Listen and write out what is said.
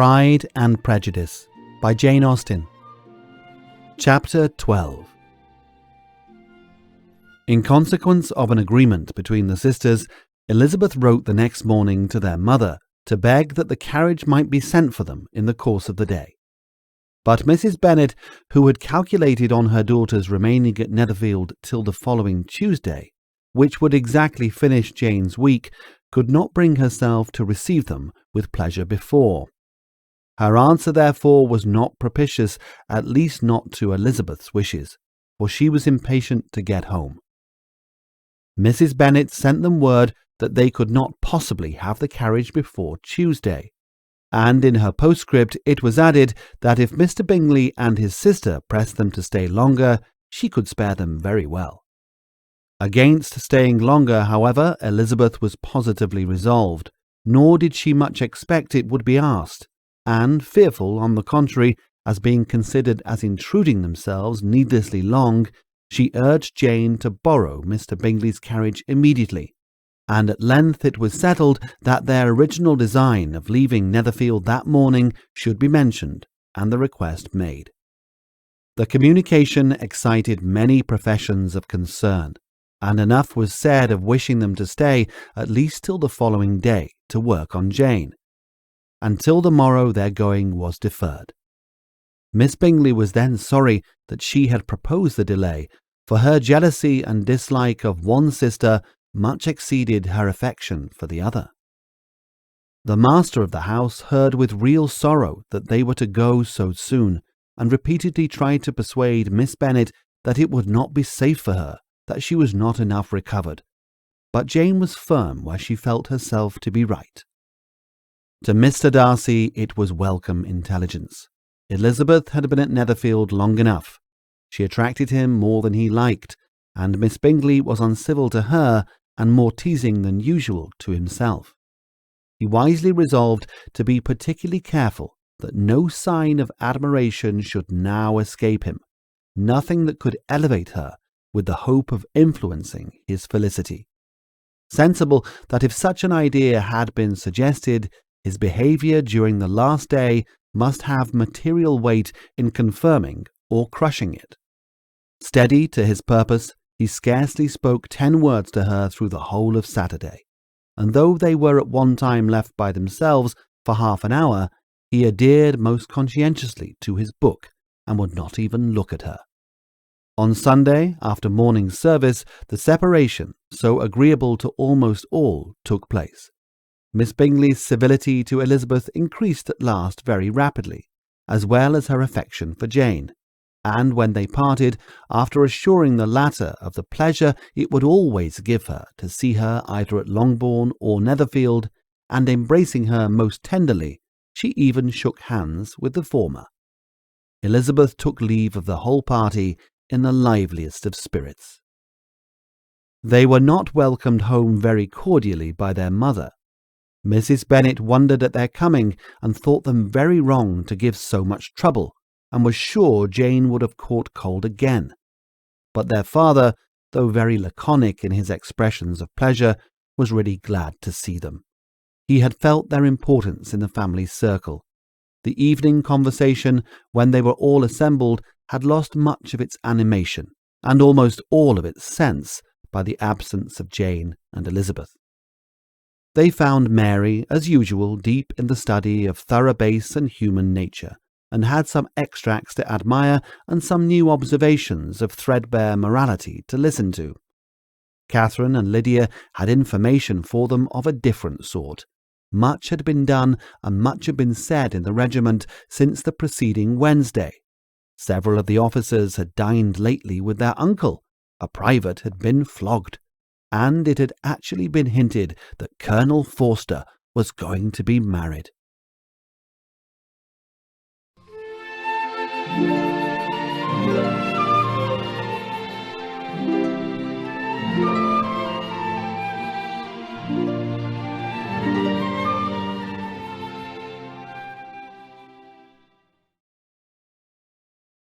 Pride and Prejudice by Jane Austen. Chapter 12. In consequence of an agreement between the sisters, Elizabeth wrote the next morning to their mother to beg that the carriage might be sent for them in the course of the day. But Mrs. Bennet, who had calculated on her daughters remaining at Netherfield till the following Tuesday, which would exactly finish Jane's week, could not bring herself to receive them with pleasure before. Her answer, therefore, was not propitious, at least not to Elizabeth's wishes, for she was impatient to get home. Mrs. Bennet sent them word that they could not possibly have the carriage before Tuesday, and in her postscript it was added that if Mr. Bingley and his sister pressed them to stay longer, she could spare them very well. Against staying longer, however, Elizabeth was positively resolved, nor did she much expect it would be asked, and, fearful, on the contrary, as being considered as intruding themselves needlessly long, she urged Jane to borrow Mr. Bingley's carriage immediately, and at length it was settled that their original design of leaving Netherfield that morning should be mentioned, and the request made. The communication excited many professions of concern, and enough was said of wishing them to stay at least till the following day to work on Jane. Until the morrow their going was deferred. Miss Bingley was then sorry that she had proposed the delay, for her jealousy and dislike of one sister much exceeded her affection for the other. The master of the house heard with real sorrow that they were to go so soon, and repeatedly tried to persuade Miss Bennet that it would not be safe for her, that she was not enough recovered. But Jane was firm where she felt herself to be right. To Mr. Darcy it was welcome intelligence. Elizabeth had been at Netherfield long enough. She attracted him more than he liked, and Miss Bingley was uncivil to her and more teasing than usual to himself. He wisely resolved to be particularly careful that no sign of admiration should now escape him, nothing that could elevate her with the hope of influencing his felicity. Sensible that if such an idea had been suggested, his behaviour during the last day must have material weight in confirming or crushing it. Steady to his purpose, he scarcely spoke 10 words to her through the whole of Saturday, and though they were at one time left by themselves for half an hour, he adhered most conscientiously to his book and would not even look at her. On Sunday, after morning service, the separation, so agreeable to almost all, took place. Miss Bingley's civility to Elizabeth increased at last very rapidly, as well as her affection for Jane, and when they parted, after assuring the latter of the pleasure it would always give her to see her either at Longbourn or Netherfield, and embracing her most tenderly, she even shook hands with the former. Elizabeth took leave of the whole party in the liveliest of spirits. They were not welcomed home very cordially by their mother. Mrs. Bennet wondered at their coming, and thought them very wrong to give so much trouble, and was sure Jane would have caught cold again. But their father, though very laconic in his expressions of pleasure, was really glad to see them. He had felt their importance in the family circle. The evening conversation, when they were all assembled, had lost much of its animation, and almost all of its sense, by the absence of Jane and Elizabeth. They found Mary, as usual, deep in the study of thorough base and human nature, and had some extracts to admire and some new observations of threadbare morality to listen to. Catherine and Lydia had information for them of a different sort. Much had been done and much had been said in the regiment since the preceding Wednesday. Several of the officers had dined lately with their uncle. A private had been flogged, and it had actually been hinted that Colonel Forster was going to be married.